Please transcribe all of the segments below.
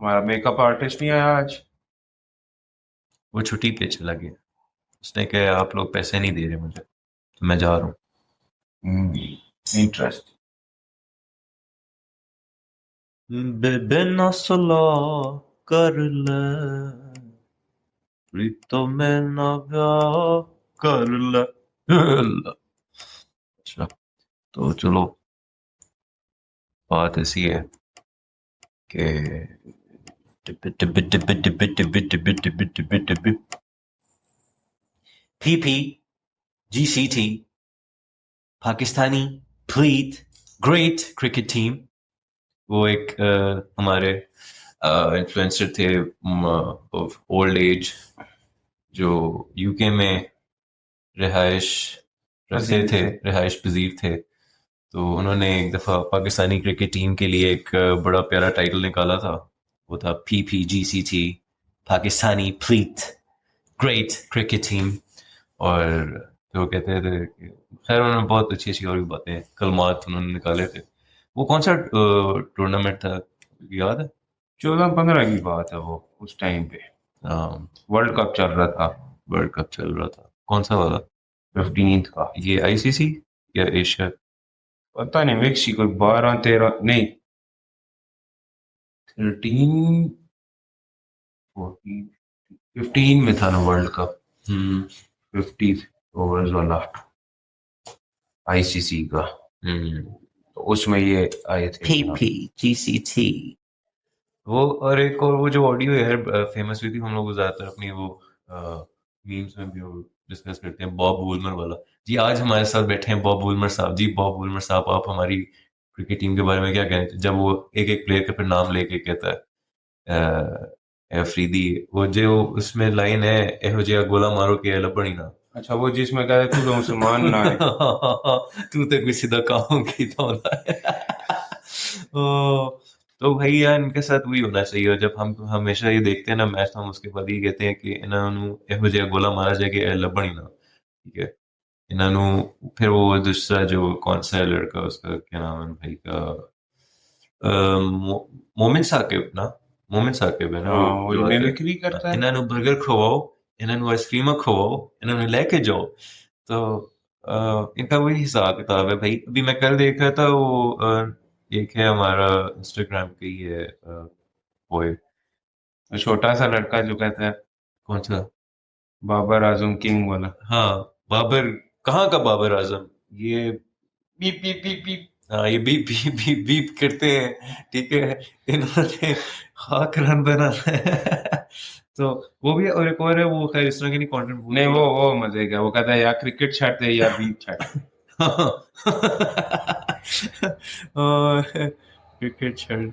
हमारा makeup artist नहीं आया आज। वो छुट्टी पे चला गया। उसने कहा आप लोग पैसे नहीं दे रहे मुझे, तो मैं जा रहा हूँ। इंटरेस्ट बिना सुलह कर ले, प्रीतों में ना ब्याह कर ले। अच्छा, तो चलो, बात ऐसी है कि PPGCT Pakistani pleat great cricket team, वो एक हमारे इन्फ्लुएंसर थे ऑफ ओल्ड एज, जो यूके में रिहाइश रखते थे, रिहाइश पजीर थे। तो उन्होंने एक दफ़ा पाकिस्तानी क्रिकेट टीम के लिए एक बड़ा प्यारा टाइटल निकाला था। वो था PPGCT Pakistani pleat great cricket team. और तो कहते थे खैर उन्होंने बहुत अच्छी अच्छी और भी बातें कलमात उन्होंने निकाले थे। वो कौन सा टूर्नामेंट था याद है? 14-15 की बात है वो, उस टाइम पे वर्ल्ड कप चल रहा था। वर्ल्ड कप चल रहा था, कौन सा वाला? 15th का। ये ICC या एशिया? पता नहीं, मिक्स ही कोई 12-13 नहीं, 13 14 15 में था ना वर्ल्ड कप। 50 ओवर्स वाला ICC का। तो उसमें ये आए थे। PPGCT। वो और एक और वो जो ऑडियो यार फेमस हुई थी, हम लोग ज्यादातर अपनी वो मीम्स में भी वो डिस्कस करते हैं, बॉब वुलमर वाला। जी आज हमारे साथ बैठे हैं बॉब वुलमर साहब। जी बॉब वुलमर साहब, आप हमारी क्रिकेट टीम के बारे में क्या कहते हैं? जब वो एक एक प्लेयर का फिर नाम लेके कहता है अफरीदी, वो जो उसमें लाइन है, एहो जिहा गोला मारो के लबड़ी ना। अच्छा, वो जिसमें कहते तू तो मुसलमान ना है। तू तो किसी दा काम कीता होंदा है। तो भाई यार इनके साथ वही होना चाहिए। और जब हम हमेशा ये देखते हैं ना मैच, तो हम उसके बाद ही कहते हैं कि इन्होंने एहो जिहा गोला मारा जाए कि लबड़ी ना, ठीक है। इन्होंने फिर वो दूसरा जो कौन सा है लड़का, उसका क्या नाम है भाई का, मोमिन साकिब ना, मोमिन साकिब है ना हाँ, वो वो जो आता मिमिक्री करता है। है। इन्होंने बर्गर खवाओ, इन्होंने आइसक्रीम खवाओ, इन्होंने लेके जाओ। तो इनका वही हिसाब किताब है भाई। अभी मैं कल देख रहा था वो एक है हमारा इंस्टाग्राम पे ही है बॉय। वो छोटा सा लड़का जो कहता है कौन सा? बाबर आजम किंग वाला। हाँ, बाबर। कहाँ का बाबर आजम? ये बीप बीप बीप बीप। हाँ, ये बीप बीप बीप बीप करते हैं, ठीक है। इन्होंने खाक रन बनाना है। तो वो भी, और एक और है वो, खैर इस तरह की नहीं कंटेंट नहीं, वो मजे का, वो कहता है या क्रिकेट छाट दे या बीप छाट। क्रिकेट छोड़।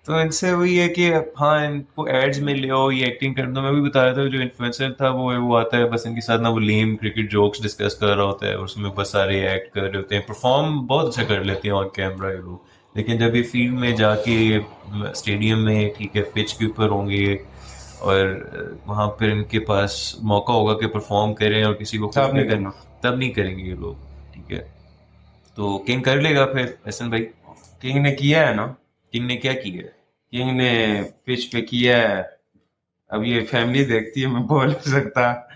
तो इनसे वही है कि हाँ इनको एड्स में ले आओ, ये एक्टिंग कर दो। मैं भी बता रहा था जो इन्फ्लुएंसर था वो आता है, बस इनके साथ ना वो लेम क्रिकेट जोक्स डिस्कस कर रहा होता है, और उसमें बस सारे एक्ट कर रहे होते हैं, परफॉर्म बहुत अच्छा कर लेते हैं ऑन कैमरा ये लोग। लेकिन जब ये फील्ड में जाके स्टेडियम में, ठीक है, पिच के ऊपर होंगे और वहां पर इनके पास मौका होगा कि परफॉर्म करें और किसी को खुश साहब नहीं करें, करना। तब नहीं करेंगे ये लोग, ठीक है। तो किंग कर लेगा फिर एहसन भाई। किंग ने किया है ना। किंग ने क्या किया है? किंग ने पिच पे किया है। अब ये फैमिली देखती है, मैं बोल नहीं सकता।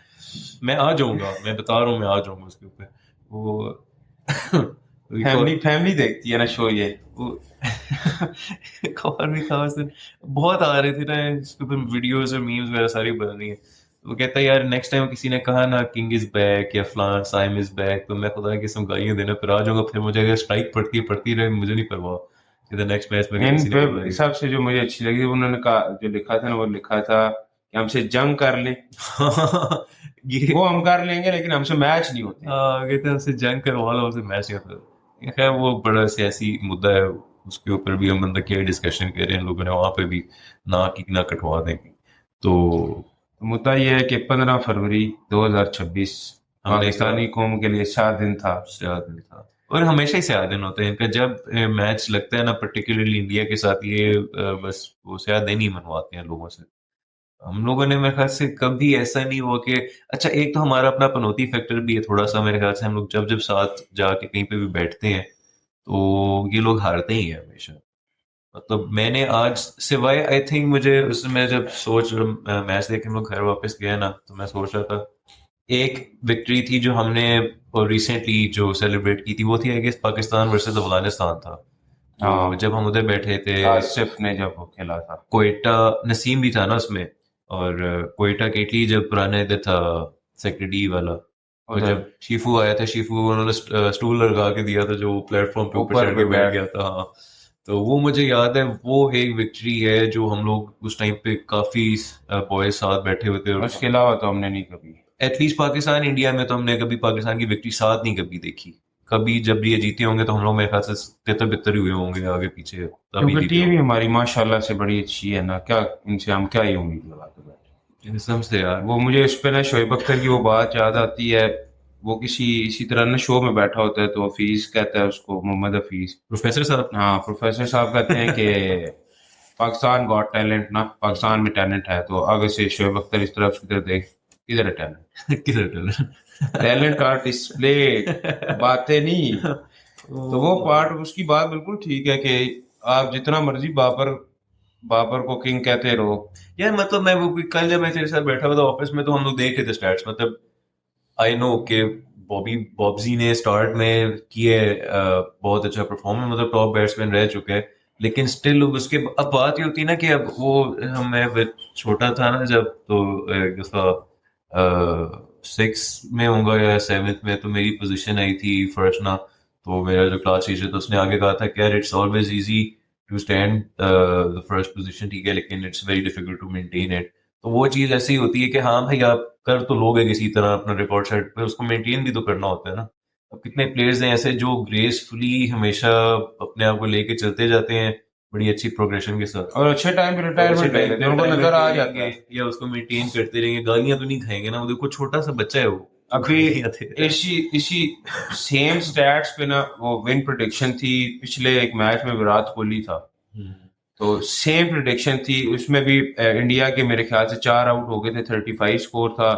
मैं आ जाऊंगा, मैं बता रहा हूँ, मैं आ जाऊंगा उसके ऊपर। वो एक और फैमिली फैमिली देखती है ना शो ये। वो एक और भी था उस दिन, बहुत आ रहे थे ना इसके ऊपर वीडियोस और मीम्स वगैरह सारी बन रही है। वो कहता है यार नेक्स्ट टाइम किसी ने कहा ना किंग इज बैक या फलान साइम इज बैक, तो मैं खुदा की कसम गालियां देने पर आ जाऊंगा। फिर मुझे अगर स्ट्राइक पड़ती रहे, मुझे नहीं परवाह। सीधा नेक्स्ट मैच में इन किसी ने पे बोला हिसाब से जो मुझे अच्छी लगी, उन्होंने कहा जो लिखा था ना, वो लिखा था कि हमसे जंग कर ले, ये वो हम कर लेंगे, लेकिन हमसे मैच नहीं होते। कहते हैं उससे जंग करवा लो, उससे मैच नहीं होता। खैर वो बड़ा सियासी मुद्दा है, उसके ऊपर भी हम मतलब क्या डिस्कशन कर रहे हैं लोगों ने, वहां पे भी ना की ना कटवा देंगे। तो तो मुद्दा ये है कि 15 फरवरी 2026 हमने कहा पाकिस्तानी कौम के लिए शाह दिन था। स्याह दिन था, और हमेशा ही स्याह दिन होते हैं इनका। जब मैच लगता है ना पर्टिकुलरली इंडिया के साथ, ये बस वो स्याह दिन ही मनवाते हैं लोगों से। हम लोगों ने मेरे ख्याल से कभी ऐसा नहीं हुआ कि अच्छा, एक तो हमारा अपना पनौती फैक्टर भी है थोड़ा सा मेरे ख्याल से। हम लोग जब जब साथ जाके कहीं पे भी बैठते हैं तो ये लोग हारते ही हैं हमेशा। मतलब मैंने आज सिवाय आई थिंक मुझे उसमें जब मैच देख के हम लोग घर वापस गए ना, तो मैं सोच रहा था एक विक्ट्री थी जो हमने रिसेंटली जो सेलिब्रेट की थी, वो थी I guess Pakistan versus Afghanistan था। तो हाँ, जब हम उधर बैठे थे, आसिफ ने जब वो खेला था। कोयटा नसीम भी था ना उसमें, और कोयटा केटली जब पुराना इधर था सेक्टर डी वाला, और उधर जब शीफू आया था, शीफू को उन्होंने स्टूल लगा के दिया था जो प्लेटफॉर्म पे ऊपर ऊपर चढ़ पे के बैठ बैठ। गया था। हाँ, तो वो मुझे याद है, वो एक विक्ट्री है जो हम लोग उस टाइम पे काफी बॉयज साथ बैठे हुए थे। और उसके अलावा तो हमने नहीं कभी। एटलीस्ट पाकिस्तान इंडिया में तो हमने कभी पाकिस्तान की विक्ट्री साथ नहीं कभी देखी। कभी जब ये जीते होंगे तो हम लोग मेरे ख्याल से तितर बितर ही हुए होंगे आगे पीछे, तभी क्योंकि जीते टीम ही होंगे। हमारी माशाल्लाह से बड़ी अच्छी है ना, क्या इनसे हम क्या ही उम्मीद लगा के बैठे। कसम से यार। वो मुझे इस पे ना शोएब अख्तर की वो बात याद आती है। वो किसी इसी तरह ना शो में बैठा होता है तो हफीज कहता है उसको, मोहम्मद हफीज। प्रोफेसर साहब। हाँ, प्रोफेसर साहब कहते हैं कि पाकिस्तान गॉट टैलेंट ना, पाकिस्तान में टैलेंट है। तो आगे से शोएब अख्तर इस तरफ उसकी तरफ देख, किधर है टैलेंट? किधर टैलेंट? टैलेंट आर डिस्प्ले, बातें नहीं। तो वो पार्ट, उसकी बात बिल्कुल ठीक है कि आप जितना मर्जी बाबर बाबर को किंग कहते रहो। यार मतलब मैं वो कल जब मैं तेरे साथ बैठा हुआ था ऑफिस में, तो हम लोग देख रहे थे स्टैट्स। मतलब आई नो कि बॉब्जी ने स्टार्ट में किए बहुत अच्छा परफॉर्म, मतलब टॉप बैट्समैन रह चुके हैं, लेकिन स्टिल उसके अब बात ये होती है ना कि अब वो मैं छोटा था ना जब, तो उसका सिक्स में होगा या सेवेंथ में, तो मेरी पोजीशन आई थी फर्स्ट ना। तो मेरा जो क्लास टीचर था उसने आगे कहा था कि यार it's always easy to stand the first position, ठीक है, लेकिन it's very difficult to maintain it. तो वो चीज ऐसी होती है कि हाँ भाई, आप कर तो लोगे किसी तरह अपना रिकॉर्ड सेट, पर उसको मेंटेन भी तो करना होता है ना। अब कितने प्लेयर्स हैं ऐसे जो ग्रेसफुली हमेशा अपने आप को लेके चलते जाते हैं बड़ी अच्छी प्रोग्रेशन के साथ, और अच्छे टाइम पे और अच्छे रिटायरमेंट ले टाइम लेते पे हैं, उनको रिटायरमेंट नजर ले आ जाता लेंगे है। या उसको मेंटेन करते रहेंगे। गालियां तो नहीं खाएंगे ना, वो देखो छोटा सा बच्चा है वो। अभी गालियां दे रहा है। इसी इसी सेम स्टैट्स पे ना वो विन प्रोडिक्शन थी, पिछले एक मैच में विराट कोहली था। हम्म। तो सेम प्रिडिक्शन थी उसमें भी। इंडिया के मेरे ख्याल से 4 आउट हो गए थे, 35 स्कोर था।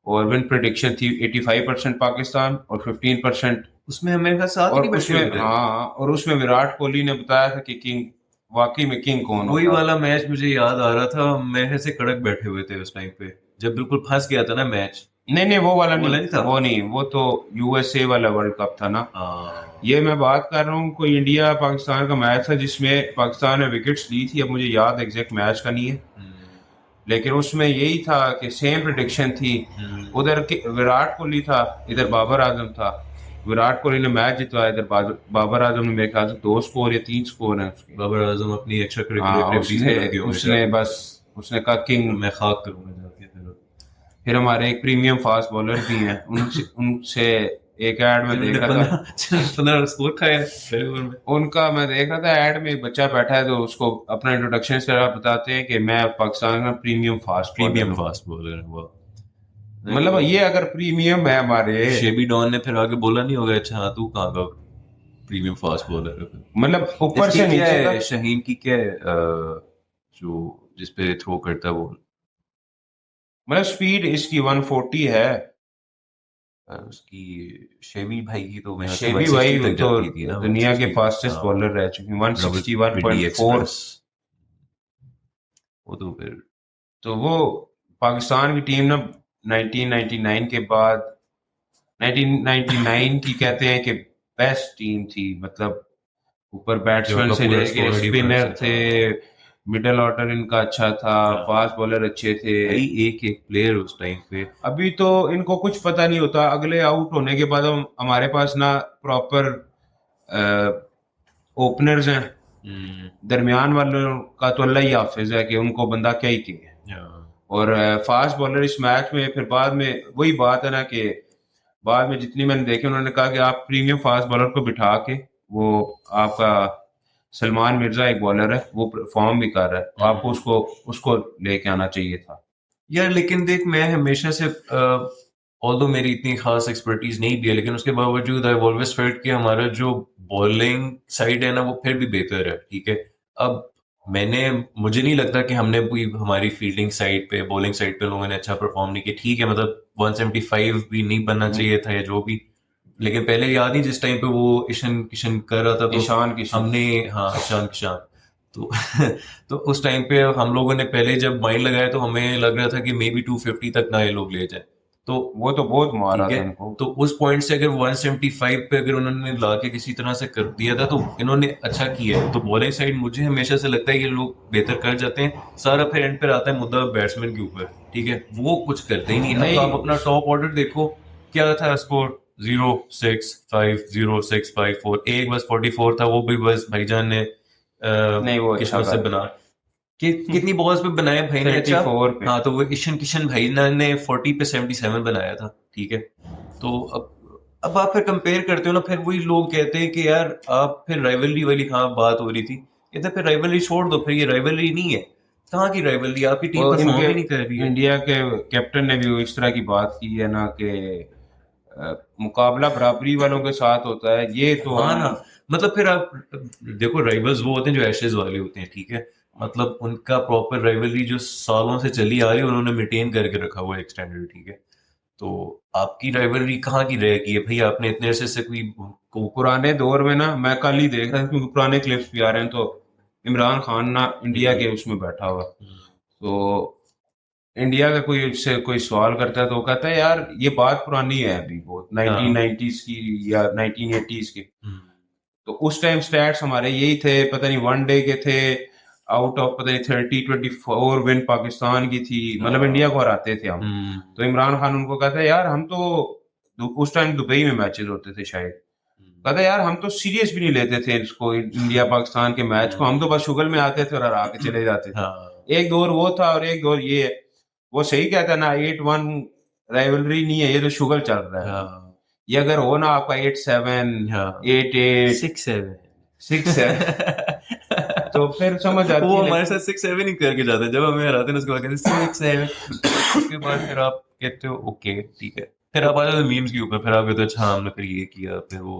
और विन प्रिडिक्शन थी 85% पाकिस्तान और 15%। उसमें हमें का साथ ही और नहीं बैठे उसमें, हुए थे। हाँ, और उसमें विराट कोहली ने बताया था कि किंग, वाकई में किंग कौन वही होगा। वाला मैच मुझे याद आ रहा था, मैं ऐसे कड़क बैठे हुए थे उस टाइम पे जब बिल्कुल फंस गया था ना मैच। नहीं नहीं, वो वाला वो वाला नहीं, नहीं था। वो नहीं, वो तो यूएसए वाला वर्ल्ड कप था ना। हाँ। ये मैं बात कर रहा हूँ, कोई इंडिया पाकिस्तान का मैच था जिसमें पाकिस्तान ने विकेट्स ली थी। अब मुझे याद एग्जैक्ट मैच का नहीं है, हम्म। लेकिन उसमें यही था कि सेम प्रिडिक्शन थी। हम्म। उधर विराट कोहली था, इधर बाबर आजम था। विराट कोहली ने मैच जितवाया, इधर बाबर आजम ने मेरे ख्याल से 2 स्कोर या 3 स्कोर हैं उसके। बाबर आजम अपनी एक्स्ट्रा करिकुलर हाँ, एक्टिविटीज उसने में लगे होंगे उसने जाके। बस उसने कहा किंग। मैं खाक करूंगा जाके फिर हमारे एक प्रीमियम फास्ट बॉलर भी हैं, उनसे उनसे एक ऐड में देख जिन्होंने रहा था। 15 स्कोर खाया है पहले ओवर में। उनका मैं देख रहा था ऐड में, एक बच्चा बैठा है तो उसको अपना इंट्रोडक्शन से बताते हैं कि मैं पाकिस्तान का प्रीमियम फास्ट बॉलर प्रीमियम हूँ। फास्ट बॉलर है वो। मतलब ये अगर प्रीमियम है हमारे, शेबी डॉन ने फिर आगे बोला नहीं होगा, अच्छा हाँ तू कहाँ का प्रीमियम फास्ट बॉलर है फिर। मतलब ऊपर इसकी से क्या नीचे है, तक। शाहीन की क्या है, जो जिस पे थ्रो करता है वो, मतलब स्पीड इसकी 140 है। उसकी शेबी भाई की तो मेरे ख्याल से शेबी भाई 160 वो तक तो जाती थी ना, दुनिया के 160। फास्टेस्ट हाँ, बॉलर रह चुके हैं, डबल डी 161.4। एक्सप्रेस, वो तो फिर। तो वो पाकिस्तान की टीम ना 1999 के बाद, 1999 की कहते हैं कि बेस्ट टीम थी। मतलब ऊपर जो बैट्समैन का से पूरा लेके स्क्वाड ही बड़ा स्पिनर अच्छा थे, था। मिडल ऑर्डर इनका अच्छा था, हाँ। फास्ट बॉलर अच्छे थे। भाई एक एक प्लेयर उस टाइम पे। अभी तो इनको कुछ पता नहीं होता, अगले आउट होने के बाद हम हमारे पास ना प्रॉपर ओपनर्स हैं। हम्म। दरमियान वालों का तो अल्लाह ही हाफिज है कि उनको बंदा क्या ही किए। हाँ। और फास्ट बॉलर इस मैच में फिर बाद में वही बात है ना कि बाद में जितनी मैंने देखी उन्होंने कहा कि आप प्रीमियम फास्ट बॉलर को बिठा के, वो आपका सलमान मिर्जा एक बॉलर है, वो परफॉर्म भी कर रहा है, तो आपको उसको उसको लेके आना चाहिए था। यार लेकिन देख, मैं हमेशा से ऑल्दो मेरी इतनी खास एक्सपर्टीज नहीं भी है, लेकिन उसके बावजूद आई ऑलवेज फेल्ट कि हमारा जो बॉलिंग साइड है ना वो फिर भी बेहतर है, ठीक है। अब मुझे नहीं लगता कि हमने कोई हमारी फील्डिंग साइड पे बॉलिंग साइड पे लोगों ने अच्छा परफॉर्म नहीं किया। ठीक है, मतलब 175 भी नहीं बनना चाहिए था या जो भी। लेकिन पहले याद नहीं जिस टाइम पे वो ईशान किशन कर रहा था, तो ईशान किशन। हमने, हाँ ईशान किशन, तो तो उस टाइम पे हम लोगों ने पहले जब माइंड लगाया तो हमें लग रहा था कि मे बी 250 तक ना ये लोग ले जाए। तो वो तो बहुत मारा ठीक है, था इनको। तो उस पॉइंट से अगर 175 पे अगर उन्होंने ला के किसी तरह से कर दिया था तो इन्होंने अच्छा किया है। तो बॉलिंग साइड मुझे हमेशा से लगता है ये लोग बेहतर कर जाते हैं। सारा फिर एंड पर आता है मुद्दा बैट्समैन के ऊपर, ठीक है, वो कुछ करते ही नहीं। अब तो नहीं आप अपना टॉप ऑर्डर देखो, क्या था स्कोर, 0-6-5, 0-6-5-4, एक बस 44 था, वो भी बस भाईजान ने नहीं, वो अच्छा किस्मत से कर बना कि कितनी बॉल्स पे बनाया भाई ने, अच्छा। 34 पे। हाँ, तो वो ईशान किशन भाई ने 40 पे 77 बनाया था, ठीक है। तो अब आप फिर कंपेयर करते हो ना, फिर वही लोग कहते हैं कि यार आप फिर राइवलरी वाली कहाँ बात हो रही थी, कहते फिर राइवलरी छोड़ दो, फिर ये राइवलरी नहीं है। कहाँ की राइवलरी, आपकी टीम वो परफॉर्म इनके ही नहीं कर रही है। इंडिया के कैप्टन ने भी इस तरह की बात की है ना कि मुकाबला बराबरी वालों के साथ होता है, ये तो हाँ ना, हम। मतलब फिर आप देखो, राइवल्स वो होते हैं जो एशेज वाले होते हैं, ठीक है। मतलब उनका प्रॉपर राइवलरी जो सालों से चली आ रही है उन्होंने मेंटेन करके रखा हुआ है एक स्टैंडर्ड, ठीक है। तो आपकी राइवलरी कहाँ की रहेगी है भाई, आपने इतने अरसे से कोई को। पुराने दौर में ना, मैं कल ही देख रहा था क्योंकि पुराने क्लिप्स भी आ रहे हैं, तो इमरान खान ना इंडिया के उसमें बैठा हुआ, तो इंडिया का कोई उससे कोई सवाल करता है तो वो कहता है यार ये बात पुरानी है अभी बहुत, हाँ, 1990s की या 1980s की। हम्म, तो उस टाइम स्टैट्स हमारे यही थे, पता नहीं वनडे के थे, आउट ऑफ पता नहीं 30-24 विन पाकिस्तान की थी, मतलब इंडिया को हराते थे हम। हम्म, तो इमरान खान उनको कहता है यार हम तो उस टाइम दुबई में मैचेस होते थे शायद, कहता है यार हम तो सीरियस भी नहीं लेते थे इसको, इंडिया पाकिस्तान के मैच को, हम तो बस शुगल में आते थे और हरा के चले जाते थे। हाँ, एक दौर वो था और एक दौर ये है। वो सही कहता है ना, 8-1 राइवलरी नहीं है, ये तो शुगर चल रहा है अभी। हाँ, ये अगर हो ना आपका 8-7, हाँ, 8-8, 6-7। 6-7, तो फिर समझ वो आती है। हमारे साथ 6-7 ही करके जाते हैं, जब हमें हराते हैं उसके बाद कहते हैं 6-7। उसके बाद फिर आप कहते हो ओके ठीक है, फिर आप आ जाते हो मीम्स के ऊपर, फिर आप कहते हो अच्छा हमने फिर ये किया, फिर वो,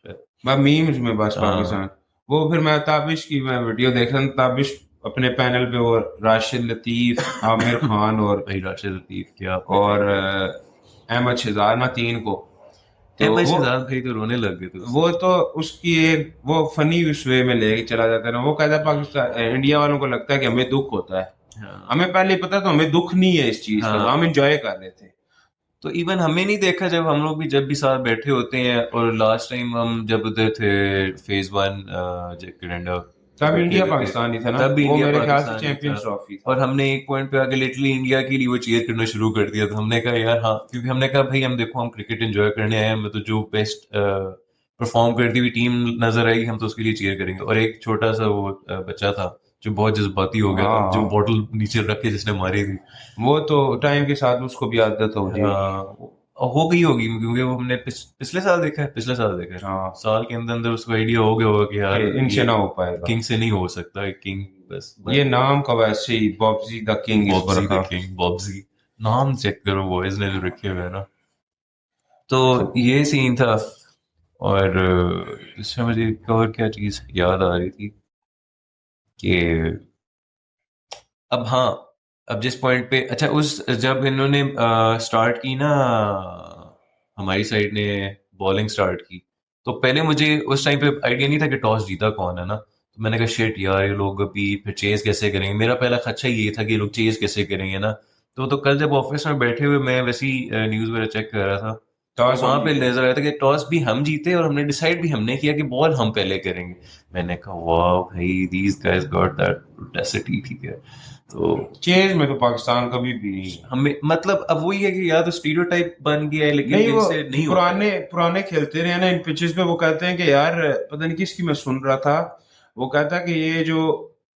फिर मैं मीम्स में बस हाँ पाकिस्तान। वो फिर मैं ताबिश की मैं वीडियो देख रहा हूँ, ताबिश अपने पैनल पे, और राशिद लतीफ, आमिर खान भाई राशिद लतीफ क्या प्लेयर और है भाई। अहमद शहजाद ना, तीन को। तो अहमद वो शहजाद भाई तो रोने लग गए थे उससे। वो तो उसकी एक वो फनी उस वे में लेके चला जाता है ना, वो कहता है पाकिस्तान इंडिया वालों को लगता है कि हमें दुख होता है, हाँ, हमें पहले ही पता तो हमें दुख नहीं है इस चीज का, तो हम हाँ, इंजॉय कर रहे थे। तो इवन हमें नहीं देखा जब हम लोग भी जब भी साथ बैठे होते हैं, और लास्ट टाइम हम जब उधर थे फेज 1 जब कनाडा तब बैठे इंडिया हुए थे, पाकिस्तान ही था ना, तब भी वो इंडिया मेरे ख्याल से पाकिस्तान ही था। चैंपियंस ट्रॉफी था। और हमने एक पॉइंट पे आके लिटरली इंडिया के लिए वो चीयर करना शुरू कर दिया था। हमने कहा यार हाँ, क्योंकि हमने कहा भाई हम देखो हम क्रिकेट एंजॉय करने आए हैं, हमें तो जो बेस्ट परफॉर्म करती हुई टीम नजर आएगी हम तो उसके लिए चीयर करेंगे। और एक छोटा सा वो बच्चा था जो बहुत जज्बाती हो गया था, जो हाँ, बॉटल नीचे रख के जिसने मारी थी। वो तो टाइम के साथ उसको भी आदत हो जाएगी। हाँ, हो गई होगी क्योंकि वो हमने पिछले साल देखा है, पिछले साल देखा है। हाँ, साल के अंदर अंदर उसको आइडिया हो गया होगा कि यार कि इनसे ये ना हो पाएगा। किंग से नहीं हो सकता, किंग बस ये बन गया। नाम का वैसे ही बॉब्जी द किंग इस पर बॉब्जी द रखा। किंग, बॉब्जी, नाम चेक करो बॉयज ने जो रखे हुए हैं ना। तो ये सीन था। और इसमें मुझे एक और क्या चीज याद आ रही थी कि अब हाँ, अब जिस पॉइंट पे अच्छा उस जब इन्होंने स्टार्ट की ना, हमारी साइड ने बॉलिंग स्टार्ट की, तो पहले मुझे उस टाइम पे आइडिया नहीं था कि टॉस जीता कौन है ना। तो मैंने कहा शिट यार ये लोग अभी फिर चेज कैसे करेंगे, मेरा पहला खदशा ये था कि ये लोग चेज कैसे करेंगे ना। तो कल जब ऑफिस में बैठे हुए मैं वैसी न्यूज वगैरह चेक कर रहा था, तो टॉस हम वहां पे जीते। नजर आया था कि टॉस भी हम जीते और हमने डिसाइड भी हमने किया कि बॉल हम पहले करेंगे। मैंने कहा वाह भाई, these guys got that audacity, ठीक है। तो चेज में तो पाकिस्तान कभी भी नहीं। हमें मतलब अब वही है कि या तो स्टीरियोटाइप बन गया है, लेकिन नहीं, वो इनसे नहीं होता है। पुराने पुराने खेलते रहे ना इन पिचेस पे, वो कहते हैं कि यार, पता नहीं किसकी मैं सुन रहा था, वो कहता है कि ये जो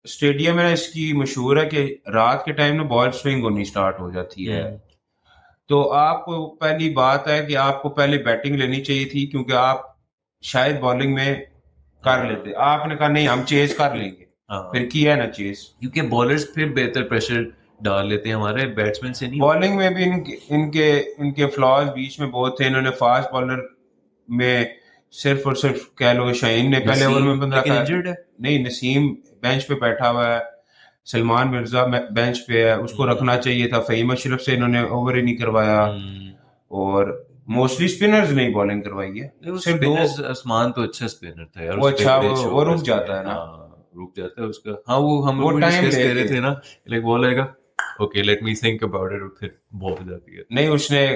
स्टेडियम है ना, इसकी मशहूर है कि रात के टाइम ना बॉल स्विंग होनी स्टार्ट हो जाती है। हम्म, तो आपको पहली बात है कि आपको पहले बैटिंग लेनी चाहिए थी, क्योंकि आप शायद बॉलिंग में कर हाँ, लेते, आपने कहा नहीं हम चेज कर लेंगे, फिर हाँ, किया ना चेज। क्योंकि बॉलर्स फिर बेहतर प्रेशर डाल लेते हैं, हमारे बैट्समैन से नहीं होता। बॉलिंग में भी इनके इनके इनके फ्लॉज बीच में बहुत थे, इन्होंने फास्ट बॉलर में सिर्फ और सिर्फ कह लो शाहीन ने पहले ओवर में 15 लेकिन का, इंजर्ड है। नहीं नसीम बेंच पे बैठा हुआ है, सलमान मिर्जा बेंच पे है, उसको रखना चाहिए था। फहीम अशरफ से इन्होंने ओवर ही नहीं करवाया, और मोस्टली स्पिनर्स नहीं बॉलिंग करवाई है, सिर्फ दो। स्पिनर्स, आसमान तो अच्छा स्पिनर था यार, वो उस पे अच्छा, बड़े वो शौक रुक से। जाता है ना, हाँ रुक जाता है उसका। हाँ वो हम वो लोग टाइम डिस्कस कर रहे लेके। थे ना, लाइक बोलेगा okay let me think about it, और फिर बॉल हो जाती है। नहीं उसने,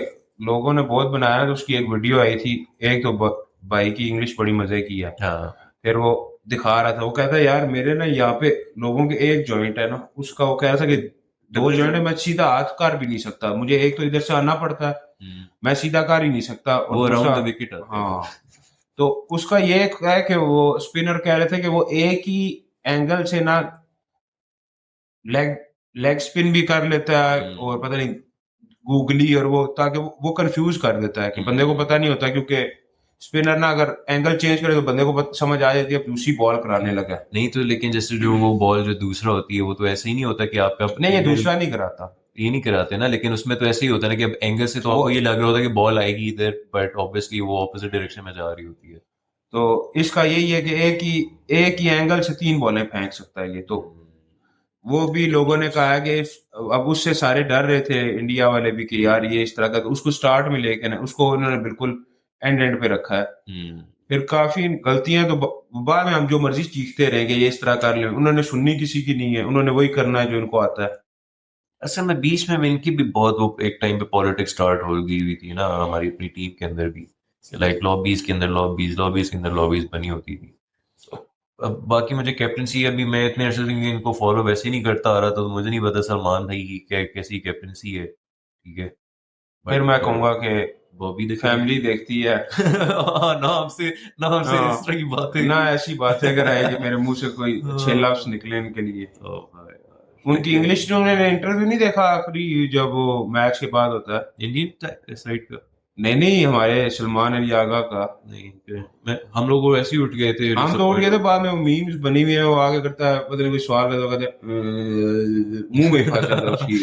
लोगों ने बहुत बनाया, तो उसकी एक वीडियो आई थी, एक तो भाई की इंग्लिश बड़ी मजे की है। हाँ फिर वो दिखा रहा था, वो कहता है यार मेरे ना यहाँ पे लोगों के एक जॉइंट है ना, उसका वो कह रहा था कि दो जॉइंट है, मैं सीधा हाथ कर भी नहीं सकता, मुझे एक तो इधर से आना पड़ता है, मैं सीधा कर ही नहीं सकता, और वो दूसरा, अराउंड द विकेट आते हैं। हाँ। तो उसका ये है कि वो स्पिनर कह रहे थे कि वो एक ही एंगल से ना लेग लेग स्पिन भी कर लेता है, और पता नहीं गूगली, और वो ताकि वो कंफ्यूज कर देता है कि बंदे को पता नहीं होता, क्योंकि स्पिनर ना अगर एंगल चेंज करे तो बंदे को समझ आ जाती है, अब दूसरी बॉल कराने लगा है। नहीं तो लेकिन जैसे जो वो बॉल जो दूसरा होती है वो तो ऐसे ही नहीं होता कि आपका नहीं ये angle- दूसरा नहीं कराता। ये नहीं कराते ना, लेकिन उसमें तो ऐसे ही होता है ना कि अब एंगल से तो वो आपको ये लग रहा होता है कि बॉल आएगी इधर, बट ऑब्वियसली वो ऑपोजिट डायरेक्शन में जा रही होती है। तो इसका यही है कि एक ही एंगल से तीन बॉलें फेंक सकता है ये तो। वो भी लोगों ने कहा है कि अब उससे सारे डर रहे थे इंडिया वाले भी कि यार ये इस तरह का, तो उसको स्टार्ट में लेके ना उसको उन्होंने बिल्कुल एंड एंड पे रखा है। फिर काफी गलतियां तो बाद में हम जो मर्जी चीखते रहेंगे ये इस तरह कर ले, उन्होंने सुननी किसी की नहीं है, उन्होंने वही करना है जो इनको आता है। असल में बीच में इनकी भी बहुत वो एक टाइम पे पॉलिटिक्स स्टार्ट हो गई हुई थी ना हमारी अपनी टीम के अंदर भी, लाइक लॉबीज के अंदर लॉबीज के अंदर लॉबीज बनी होती थी। तो अब बाकी मुझे कैप्टनसी, अभी मैं इतने अरसे से इनको फॉलो वैसे ही नहीं करता आ रहा था, तो मुझे नहीं पता सलमान भाई की क्या कैसी कैप्टनसी है, ठीक है। फिर बट मैं कहूंगा कि बॉबी देख फैमिली देखती है। नाम से इस तरह की बातें ना ऐसी बातें कराए कि मेरे मुंह से कोई अच्छे लफ्ज हाँ। निकले इनके लिए। ओ भाई उनकी इंग्लिश जो उन्होंने इंटरव्यू नहीं देखा आखिरी, जब वो मैच के बाद होता है। इंडियन साइड का नहीं नहीं, हमारे सलमान अली आगा का। नहीं, हम लोग वो ऐसे ही उठ गए थे हम तो उठ गए थे, डिसअपॉइंट। बाद में वो मीम्स बनी हुई है, वो आगे करता है, पता नहीं कोई सवाल करता है, कहते मुंह में फंस जाता है उसकी।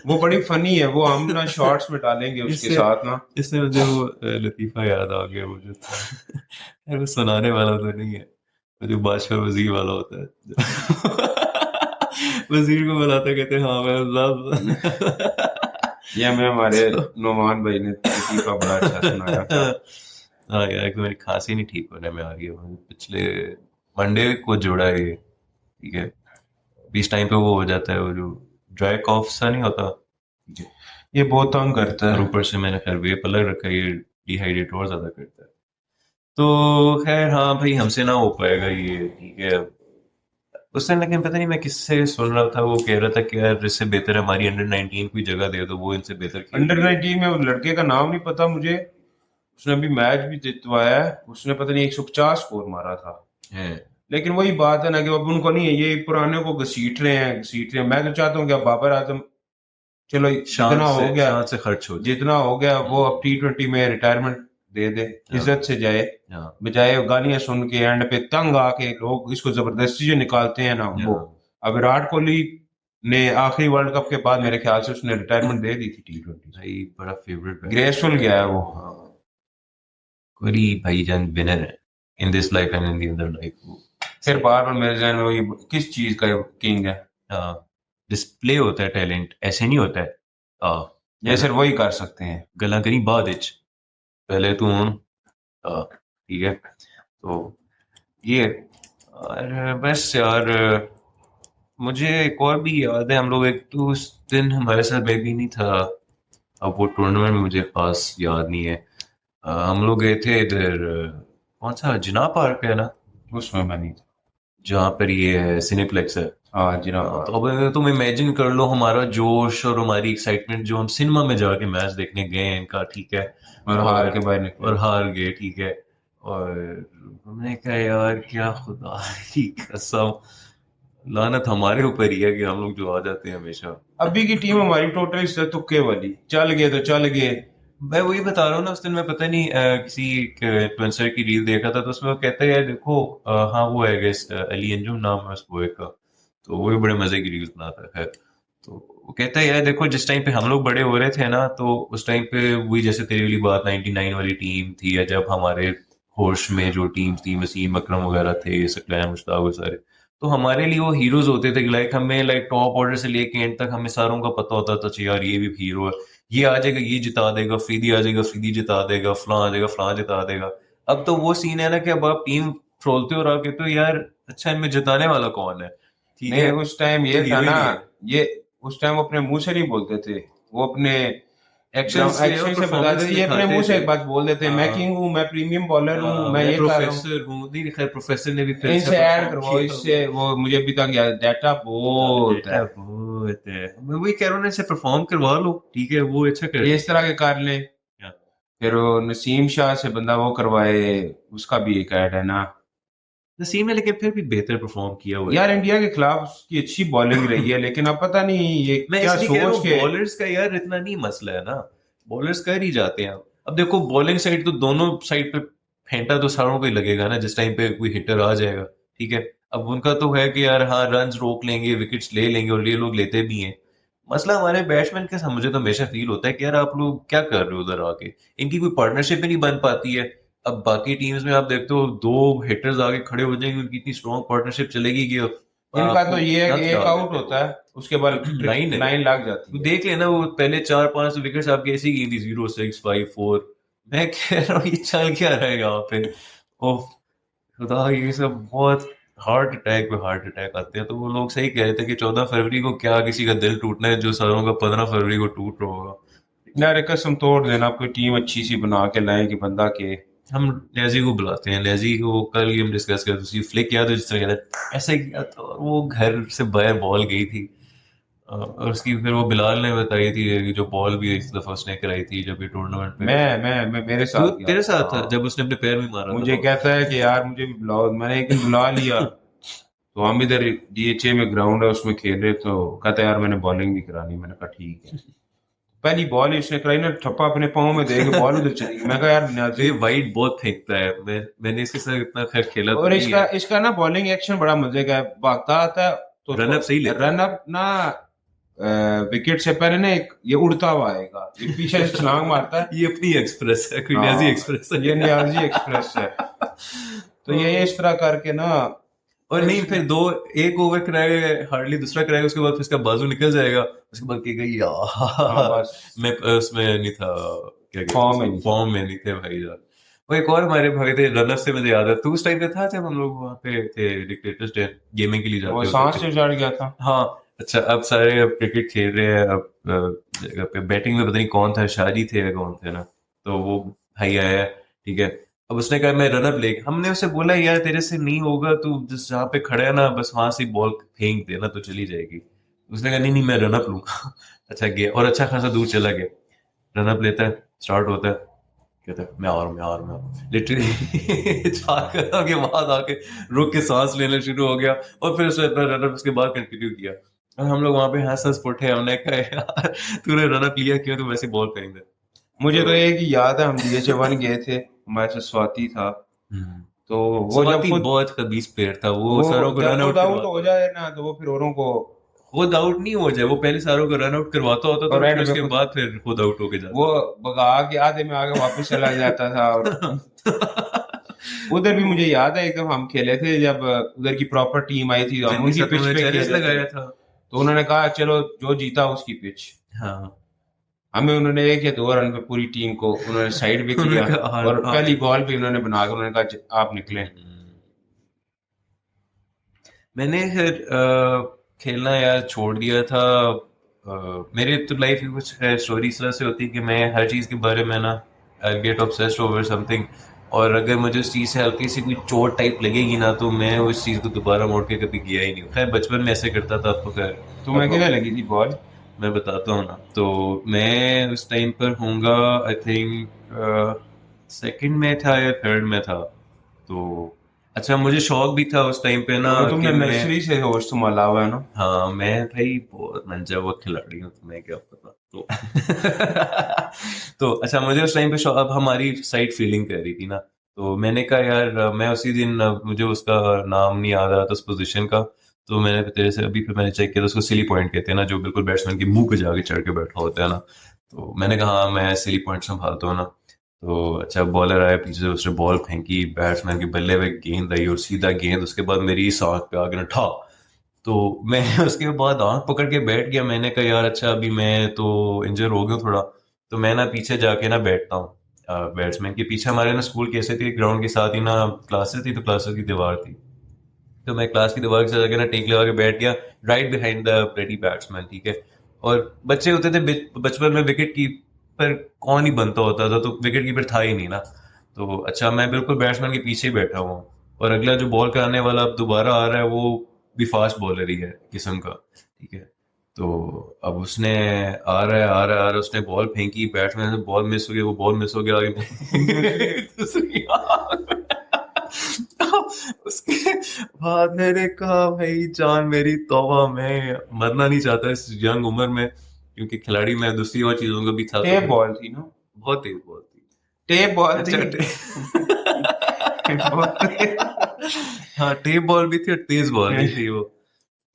वो बड़ी फनी है, वो हम ना शॉर्ट्स में डालेंगे उसके इससे साथ ना। इससे मुझे वो लतीफा याद आ गया, वो जो था यार वो सुनाने वाला तो नहीं है, वो जो बादशाह वजीर वाला होता है वजीर को बुलाते कहते हैं, हाँ मैं ये हमें हमारे तो नोमान भाई ने लतीफा बड़ा अच्छा सुनाया था। हाँ यार कि मेरी खांसी नहीं ठीक होने में आ रही है, मुझे पिछले मंडे को जोड़ा है ये, ठीक है। इस टाइम पे वो हो जाता है, वो जो ड्राई कॉफ सा नहीं होता, ये बहुत तंग करता और है। ऊपर से मैंने खैर वेप अलग रखा है, ये डिहाइड्रेट और ज्यादा करता है। तो खैर हाँ भाई हमसे ना हो पाएगा ये, ठीक है। उस दिन लेकिन पता नहीं मैं किससे सुन रहा था, वो कह रहा था कि यार इससे बेहतर है हमारी अंडर 19 कोई जगह दे दो, वो इनसे बेहतर खेल अंडर रही है। 19 में वो लड़के का नाम नहीं पता मुझे, उसने अभी मैच भी जितवाया है, उसने पता नहीं 150 स्कोर मारा था। है लेकिन वही बात है ना कि अब उनको नहीं है, ये पुराने को घसीट रहे हैं। मैं तो चाहता हूँ कि अब बाबर आजम, चलो शान से खर्च हो जाए। जितना हो गया वो अब T20 में रिटायरमेंट दे दे, हाँ इज्जत से जाए, हाँ बजाय गालियां सुन के एंड पे तंग आके लोग इसको जबरदस्ती जो निकालते हैं ना वो। हाँ अब विराट कोहली ने आखिरी वर्ल्ड कप के बाद मेरे ख्याल से उसने रिटायरमेंट दे दी थी T20 से। भाई बड़ा फेवरेट है। ग्रेसफुल गया है वो। हाँ कोहली भाईजान विनर है in this life and in the other life. फिर बार बार मेरे जहन में वही, किस चीज का किंग है, हाँ डिस्प्ले होता है टैलेंट, ऐसे नहीं होता है। ये सिर्फ वही कर सकते हैं। गला करी बाद इच पहले तू ठीक है। तो ये और बस यार मुझे एक और भी याद है, हम लोग एक तो उस दिन हमारे साथ बेबी नहीं था, अब वो टूर्नामेंट में मुझे खास याद नहीं है। हम लोग गए थे इधर कौन सा जिना पार्क है ना, उसमें मैं नहीं था। जहाँ पर ये सिनेप्लेक्स है। हाँ जिना तो अब तुम इमेजिन कर लो हमारा जोश और हमारी एक्साइटमेंट जो हम सिनेमा में जाके मैच देखने गए हैं इनका, ठीक है। और हार के बाहर निकले। और हार गए, ठीक है। और हमने कहा यार क्या खुदा की कसम, लानत हमारे ऊपर ही है कि हम लोग जो आ जाते हैं हमेशा। अभी की टीम हमारी टोटल तुक्के वाली, चल गए तो चल गए। मैं वही बता रहा हूँ ना, उस दिन मैं पता नहीं किसी इन्फ्लुएंसर की रील देखा था, तो उसमें वो कहता है यार देखो हाँ वो है गेस अली अंजुम नाम है उस बॉय का, तो वो भी बड़े मजे की रील्स बनाता है। खैर तो वो कहता है यार देखो जिस टाइम पे हम लोग बड़े हो रहे थे ना, तो उस टाइम पे वही जैसे तेरी वाली बात 99 वाली टीम थी, या जब हमारे होश में जो टीम थी, वसीम अकरम वगैरह थे, सकलैन मुश्ताक वो सारे, तो हमारे लिए वो हीरोज होते थे। लाइक हमें लाइक टॉप ऑर्डर से लेके एंड तक हमें सारों का पता होता था अच्छा यार ये भी हीरो है, ये आ जाएगा ये जिता देगा, फरीदी आ जाएगा फरीदी जिता देगा, फलां आ जाएगा फलां जिता देगा। अब तो वो सीन है ना कि अब आप टीम ट्रोलते हो और आप कहते हो यार अच्छा इनमें जिताने वाला कौन है, ठीक नहीं है, उस टाइम तो ये था हीरो ही ना, नहीं है। ये उस टाइम वो अपने मुंह से नहीं बोलते थे, वो अपने एक्शन से और एक्शन से बताते परफॉर्मेंस थे। ये अपने दिखाते मुंह से थे। एक बात बोल देते, मैं हाँ किंग हूँ, मैं प्रीमियम बॉलर हूँ, हाँ, मैं मैं ये कर रहा हूँ, प्रोफेसर हूँ, नहीं खैर प्रोफेसर ने भी फिर अच्छा इनसे ऐड परफॉर्म करवाओ, किया इससे हुआ। वो मुझे अभी तक याद, डाटा हाँ, बहुत है। डेटा बहुत है, मैं वही कह रहा हूँ ना, इसे परफॉर्म करवा लो, ठीक है वो अच्छा कर ये इस देगा। तरह के कर ले। हाँ। फिर वो नसीम शाह से बंदा वो करवाए, उसका भी एक ऐड है ना। नसीम ने लेकिन फिर भी बेहतर परफॉर्म किया हुआ है यार यार। इंडिया के खिलाफ उसकी अच्छी बॉलिंग रही है, लेकिन अब पता नहीं ये मैं क्या इसलिए कह रहा सोच हूँ के। बॉलर्स का यार इतना नहीं मसला है ना, बॉलर्स कर ही जाते हैं। अब देखो बॉलिंग साइड तो दोनों साइड पे फेंटा तो सारों को ही लगेगा ना जिस टाइम पे कोई हिटर आ जाएगा, ठीक है। अब उनका तो है कि यार हाँ रन रोक लेंगे, विकेट्स ले लेंगे, और ये लोग लेते भी हैं। मसला हमारे बैट्समैन के साथ मुझे तो हमेशा फील होता है कि यार आप लोग क्या कर रहे हो उधर आके, इनकी कोई पार्टनरशिप ही नहीं बन पाती है। अब बाकी टीम्स में आप देखते हो दो हिटर्स आगे खड़े हो जाएंगे, उनकी इतनी स्ट्रॉन्ग पार्टनरशिप चलेगी कि इनका तो आपको ये है कि नच एक डाल आउट देते हैं होता वो। है, उसके बाद लाइन है, लाइन लग जाती तू है। देख लेना वो पहले 4-5 विकेट्स आपकी ऐसी गई थी, 0, 6, 5, 4। मैं कह रहा हूँ ये चल क्या रहा है यहाँ पे। ओह खुदा, ये सब बहुत हार्ट अटैक पे हार्ट अटैक आते हैं। तो वो लोग सही कह रहे थे कि 14 फरवरी को क्या किसी का दिल टूटना है, जो सारों का 15 फरवरी को टूट रहा होगा। यार एक कसम तोड़ देना, कोई टीम अच्छी सी बना के लाए कि बंदा के। हम नेजी को बुलाते हैं, नेजी को कल ही हम डिस्कस कर रहे थे, फ्लिक याद है जिस तरह कहता ऐसे किया तो, और वो घर से बाहर बॉल गई थी। और उसकी फिर वो बिलाल ने बताई थी कि जो बॉल भी इस दफा उसने कराई थी जब ये टूर्नामेंट पे। मैं मेरे तू साथ गया तेरे था, साथ था हाँ। जब उसने अपने पैर में मारा था मुझे बॉल। कहता है कि यार मुझे भी बुलाओ, मैंने एक दिन बुला लिया। तो हम इधर डीएचए में ग्राउंड है उसमें खेल रहे, तो कहता है यार मैंने बॉलिंग भी करानी। मैंने कहा ठीक है। पहली बॉल ही उसने कराई ना, ठप्पा अपने पाँव में दे के बॉल उधर चली गई। मैं कहा यार ये नियाजी। वाइड बहुत फेंकता है, मैंने इसके साथ इतना खैर खेला तो और नहीं इसका है। इसका ना बॉलिंग एक्शन बड़ा मजे का है, भागता आता है रन अप तो सही लेता है। रन अप ना, विकेट से पहले ना एक ये उड़ता हुआ आएगा, ये पीछे से छलांग मारता है। ये अपनी एक्सप्रेस है, कोई नियाजी हाँ, एक्सप्रेस ये है। नियाजी एक्सप्रेस है। तो ये इस तरह करके ना, और फिर नहीं इसने, फिर दो, एक ओवर कराएगा हार्डली, दूसरा कराएगा, उसके बाद फिर इसका बाजू निकल जाएगा, उसके बाद कहेगा हाँ यार बस मैं उसमें नहीं था, क्या कहते हैं फॉर्म में उसको, नहीं था। फॉर्म में नहीं थे भाई यार। वो एक और हमारे भाई थे रनर से, मुझे याद है तू उस टाइम पे था जब हम लोग वहाँ पे थे डिक्टेटर्स डे गेमिंग के लिए वो जाते होते सांस थे। से चढ़ गया था। हाँ। अच्छा अब सारे अब क्रिकेट खेल रहे हैं, अब जगह पे बैटिंग में पता नहीं कौन था, शादी थे या कौन थे ना, तो वो भाई आया, ठीक है। अब उसने कहा मैं रनअप ले, हमने उसे बोला यार तेरे से नहीं होगा, तू जिस जहाँ पे खड़ा है ना बस वहां से बॉल फेंक देना तो चली जाएगी। उसने कहा नहीं नहीं मैं रनअप लूंगा। अच्छा गया और अच्छा खासा दूर चला गया, रनअप लेता है, स्टार्ट होता है, कहता है मैं आ रहा हूँ मैं आ रहा हूँ लिटरली 4 कदम के बाद आके रुक के सांस लेना शुरू हो गया, और फिर उसने अपना रनअप उसके बाद कंटिन्यू किया। और हम लोग वहां पे हंस हंस उठे, हमने कहा यार तूने रनअप लिया क्यों, तू वैसे बॉल करेंगे मुझे तो। तो एक ही याद है, हम डीएचए वन गए थे, हमारे से स्वाति था। हम्म। तो वो जब स्वाति खुद बहुत खबीस प्लेयर था, वो वो सारों को जब रन खुद आउट आउट हो करवाता था। जाए ना, तो वो फिर औरों को, खुद आउट नहीं हो जाए, वो पहले सारों को रन आउट करवाता होता था, और और एंड फिर में उसके खुद बाद फिर खुद आउट होके वो जाता था। भगा के आधे में आगे वापस चला जाता था। और उधर भी मुझे याद है, एकदम हम खेले थे जब उधर की प्रॉपर टीम आई थी, तो हम जिनके उनकी साथ पिच उन्होंने पे चैलेंज खेल रहे थे। लगाया था। तो उन्होंने कहा चलो जो जीता उसकी पिच। हाँ। हमें उन्होंने 1 या 2 रन पे पूरी टीम को उन्होंने साइड पे उन्होंने किया। कहा हार और हार पहली चुके बॉल हो। पे उन्होंने बना के उन्होंने कहा आप निकलें। मैंने फिर खेलना यार छोड़ दिया था। मेरे तो लाइफ की कुछ है स्टोरी इस तरह से होती है कि मैं हर चीज़ के बारे में ना I get obsessed over something, और अगर मुझे उस चीज़ से हल्की सी कोई चोट टाइप लगेगी ना, तो मैं उस चीज़ को दोबारा मोड़ के कभी किया ही नहीं। खैर बचपन में ऐसे करता था, अब तो खैर तुम्हें अब किधर लगी थी बॉल? मैं बताता हूँ ना। तो मैं उस टाइम पर होऊंगा आई थिंक सेकंड में था या थर्ड में था। तो अच्छा मुझे शौक भी था उस टाइम पे ना तो कि तुमने मैं, नर्सरी से होश संभाला हुआ है ना। हाँ मैं भाई बहुत मंजा हुआ खिलाड़ी हूँ, तुम्हें क्या पता तो। तो अच्छा मुझे उस टाइम पे अब हमारी साइड फील्डिंग कर रही थी ना, तो मैंने कहा यार मैं उसी दिन मुझे उसका नाम नहीं याद आ रहा था उस पोजीशन का, तो मैंने तेरे से अभी फिर मैंने चेक किया तो उसको सिली पॉइंट कहते हैं ना, जो बिल्कुल बैट्समैन के मुंह पे जाके चढ़ के बैठा होता है ना। तो मैंने कहा हाँ मैं सिली पॉइंट संभालता हूँ ना। तो अच्छा बॉलर आया पीछे से, उसने बॉल फेंकी, बैट्समैन के बल्ले पे गेंद आई और सीधा गेंद उसके बाद मेरी इस आंख पे आगे ना ठा। तो मैं उसके बाद आंख पकड़ के बैठ गया। मैंने कहा यार अच्छा अभी मैं तो इंजर हो गया हूँ थोड़ा, तो मैं ना पीछे जाके ना बैठता हूँ। बैट्समैन के पीछे हमारे ना स्कूल कैसे थी, ग्राउंड के साथ ही ना क्लासेस थी, तो क्लासेस की दीवार थी। तो मैं क्लास की दीवार के साथ जाके ना टेक लगा के बैठ गया right behind the pretty batsman, ठीक है। और बच्चे होते थे बचपन में विकेट कीपर कौन ही बनता होता था, तो विकेट कीपर था ही नहीं ना। तो अच्छा मैं बिल्कुल बैट्समैन के पीछे ही बैठा हुआ हूँ, और अगला जो बॉल कराने वाला अब दोबारा आ रहा है वो भी फास्ट बॉलर ही है किस्म का, ठीक है। तो अब उसने आ रहा है आ रहा है आ रहा है, उसने बॉल फेंकी, बैट्समैन से बॉल मिस हो गया, वो बॉल मिस हो गया आगे दूसरी उसके बाद मैंने कहा भाई जान मेरी तौबा, मैं मरना नहीं चाहता इस यंग उम्र में, क्योंकि खिलाड़ी में दूसरी और चीजों का भी था। टेप तो बॉल थी ना? बहुत तेज बॉल थी। टेप बॉल अच्छा थी। बहुत हाँ टेप बॉल भी थी और तेज बॉल भी थी वो।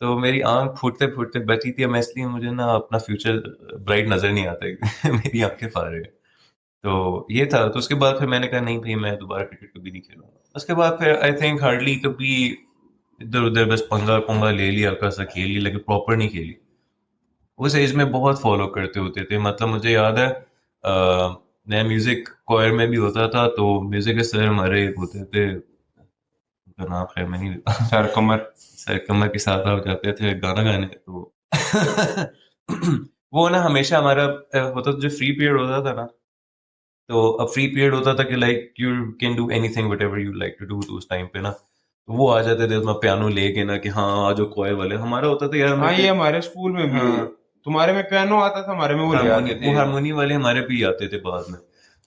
तो मेरी आंख फूटते फूटते बची थी। मैं इसलिए मुझे ना अपना फ्यूचर ब्राइट नजर नहीं आता है। मेरी आंखें फाड़ है। तो ये था। तो उसके बाद फिर मैंने कहा नहीं भाई मैं दोबारा क्रिकेट कभी नहीं खेलूंगा। उसके बाद फिर आई थिंक हार्डली कभी इधर उधर बस पंगा पंगा ले लिया, हल्का सा खेल लिया, लेकिन प्रॉपर नहीं खेली। उस एज में बहुत फॉलो करते होते थे, मतलब मुझे याद है मैं म्यूजिक कोयर में भी होता था, तो म्यूजिक के सर हमारे एक होते थे, उनका नाम खैर मैं नहीं लेता। सर कमर। सर कमर के साथ आप जाते थे गाना गाने, तो वो ना हमेशा हमारा होता था, जो फ्री पीरियड होता था ना, तो अब फ्री पीरियड होता था कि like you can do anything whatever you like to do, तो उस टाइम पे ना तो वो आ जाते थे अपना पियानो लेके ना कि हाँ आज कोयर वाले हमारा होता था यार हाँ, हमें ये हमारे स्कूल में भी है। हाँ तुम्हारे में पियानो आता था, हमारे में वो ले हारमोनी, आते वो थे। हारमोनी वाले हमारे भी आते थे बाद में।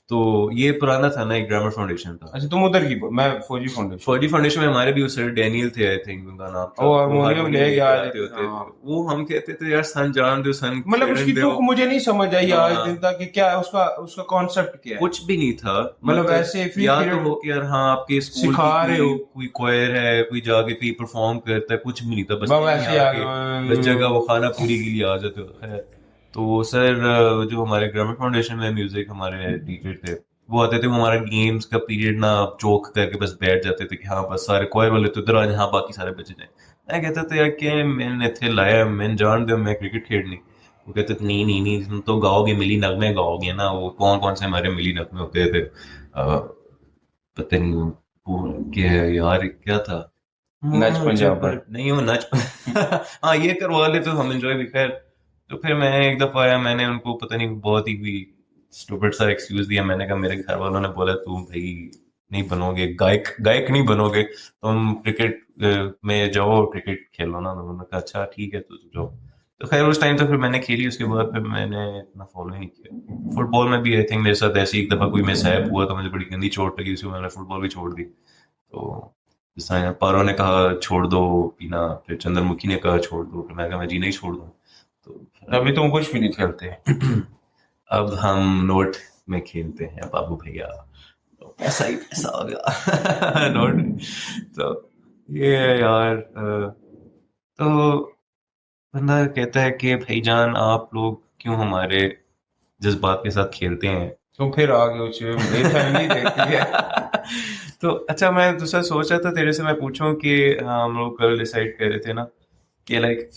तो ये पुराना था ना, एक ग्रामर फाउंडेशन था। अच्छा, तुम उधर की, मैं फौजी फाउंडेशन। फौजी फाउंडेशन में हमारे भी उस सर डैनियल थे, आई थिंक उनका नाम था। वो वो हारमोनियम ले हारमोनियम के लेके आ आते जाते थे, होते थे। हाँ। वो हम कहते थे यार सन जान दो, सन मतलब खेलन उसकी दो। तुक मुझे नहीं समझ आई आज दिन हाँ तक कि क्या उसका उसका कॉन्सेप्ट क्या है। कुछ भी नहीं था। मतलब मतलब ऐसे फ्री या तो पीरियड हो कि यार हाँ आपके स्कूल सिखा की रहे कोई हो, कोई कोयर है, कोई जाके कोई परफॉर्म करता है, कुछ भी नहीं था। बस बस यहीं वैसे आ आके बस जगह वो खाना पूरी के लिए आ जाते है। तो सर जो हमारे ग्रामर फाउंडेशन में म्यूजिक हमारे टीचर थे, वो आते थे, वो हमारा गेम्स का पीरियड ना चौक करके बस बैठ जाते थे कि हाँ बस सारे कोयर वाले तो इधर आ जाए, हाँ बाकी सारे बचे जाए। मैं कहता था यार क्या मैंने इतने लाया, मैं जान दो मैं क्रिकेट खेलनी। वो कहते थे नहीं नहीं नहीं तुम तो गाओगे, मिली नगमे गाओगे ना। वो कौन कौन से हमारे मिली नगमे होते थे, पता नहीं वो क्या यार क्या था। नच पंजाब। जब नहीं वो नच हाँ ये करवा ले तो हम एंजॉय भी खैर। तो फिर मैं एक दफा आया, मैंने उनको पता नहीं बहुत ही कोई स्टूपिड सा एक्सक्यूज दिया। मैंने कहा मेरे घर वालों ने बोला तू भाई नहीं बनोगे गायक, गायक नहीं बनोगे, तुम क्रिकेट में जाओ क्रिकेट खेलो ना। तो उन्होंने कहा अच्छा ठीक है तो जाओ। तो खैर उस टाइम तो फिर मैंने खेली, उसके बाद फिर मैंने इतना फॉलो ही नहीं किया। फुटबॉल में भी आई थिंक मेरे साथ ऐसे ही एक दफा कोई मिसहैप हुआ, तो मुझे बड़ी गंदी चोट लगी, उसके बाद मैंने फुटबॉल भी छोड़ दी। तो जैसा पारो ने कहा छोड़ दो पीना, फिर चंद्रमुखी ने कहा छोड़ दो, फिर मैं कहा मैं जी नहीं छोड़ दूँ। तो अभी तुम कुछ भी नहीं खेलते। अब हम नोट में खेलते हैं बाबू भैया, तो पैसा ही पैसा हो गया। नोट। तो ये है यार तो बंदा कहता है कि भाईजान आप लोग क्यों हमारे जज्बात के साथ खेलते हैं। तो फिर आगे उसे मेरी फैमिली देखती है। तो अच्छा मैं दूसरा सोच रहा था तेरे से मैं पूछूं कि हम लोग कल डिसाइड कर रहे थे ना कि लाइक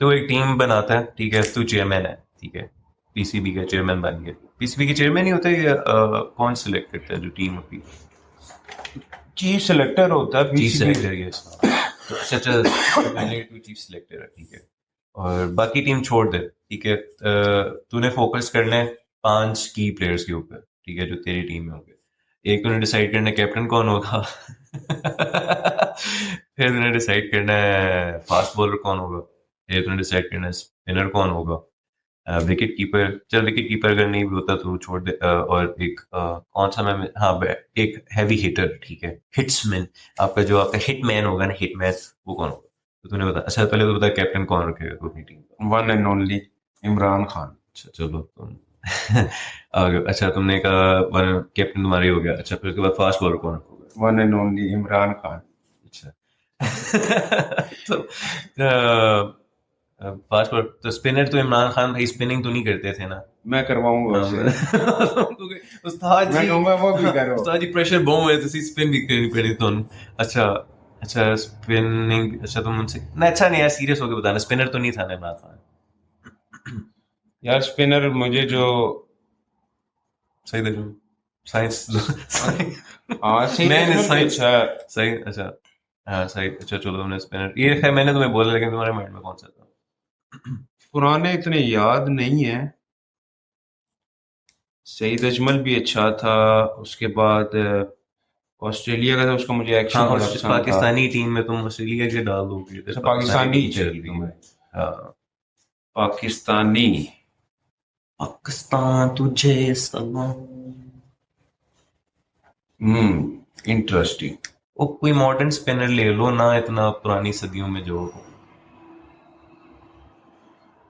तो एक टीम बनाता है, ठीक है, तू चेयरमैन है, ठीक है, पीसीबी का चेयरमैन बन गया। पीसीबी के चेयरमैन ही होता है या कौन सिलेक्ट करता है जो टीम होती है? चीफ सेलेक्टर होता है चीफ पीसीबी। सिलेक्टर, ये तो अच्छा चल पहले तू चीफ सिलेक्टर है, ठीक है, और बाकी टीम छोड़ दे, ठीक है। तूने फोकस करना है 5 की प्लेयर्स के ऊपर, ठीक है, जो तेरी टीम में होंगे। एक तूने डिसाइड करना है कैप्टन कौन होगा। फिर तूने डिसाइड करना है फास्ट बॉलर कौन होगा। फिर तूने डिसाइड करना है स्पिनर कौन होगा। विकेट कीपर, चल विकेट कीपर अगर नहीं भी होता तो छोड़ दे। और एक कौन सा मैं हाँ एक हैवी हिटर, ठीक है, हिट्समैन। आपका जो आपका हिटमैन होगा ना, हिटमैन, वो कौन होगा। तो तूने बता, अच्छा पहले तो बता कैप्टन कौन रखेगा तू अपनी टीम का। One and only Imran Khan. अच्छा चलो तुम आगे। अच्छा तुमने कहा वन कैप्टन तुम्हारी हो गया। अच्छा फिर उसके बाद फास्ट बॉलर कौन रखोगे। One and only Imran Khan. अच्छा तो फास्ट बॉलर तो स्पिनर तो इमरान खान भाई स्पिनिंग तो नहीं करते थे ना। मैं करवाऊंगा उससे। उस्ताद मैं जी, कहूंगा वो भी करो। उस्ताद जी प्रेशर बहुत है, ਤੁਸੀਂ स्पिन भी करनी पड़ी तो। अच्छा अच्छा स्पिनिंग, अच्छा तुम मुझसे ना, अच्छा नहीं यार सीरियस होकर बताना, स्पिनर तो नहीं था ना इमरान खान। यार स्पिनर मुझे जो सही देखो साइंस हाँ सही नहीं नहीं तजमल भी साइंस अच्छा है। सही, अच्छा हाँ सही, अच्छा चलो तुमने स्पिनर ये है, मैंने तुम्हें बोला लेकिन तुम्हारे माइंड में कौन सा था? पुराने इतने याद नहीं है। सईद अजमल भी अच्छा था। उसके बाद ऑस्ट्रेलिया का था, उसका मुझे हाँ एक्शन बड़ा और पसंद था। पाकिस्तानी टीम में तुम ऑस्ट्रेलिया के डाल दोगे, इधर अच्छा पाकिस्तानी पाकिस्तानी टीम चल चाहिए रही है। तुम्हें। हाँ पाकिस्तानी। पाकिस्तान तुझे सलाम। इंटरेस्टिंग। वो कोई मॉडर्न स्पिनर ले लो ना, इतना पुरानी सदियों में जो।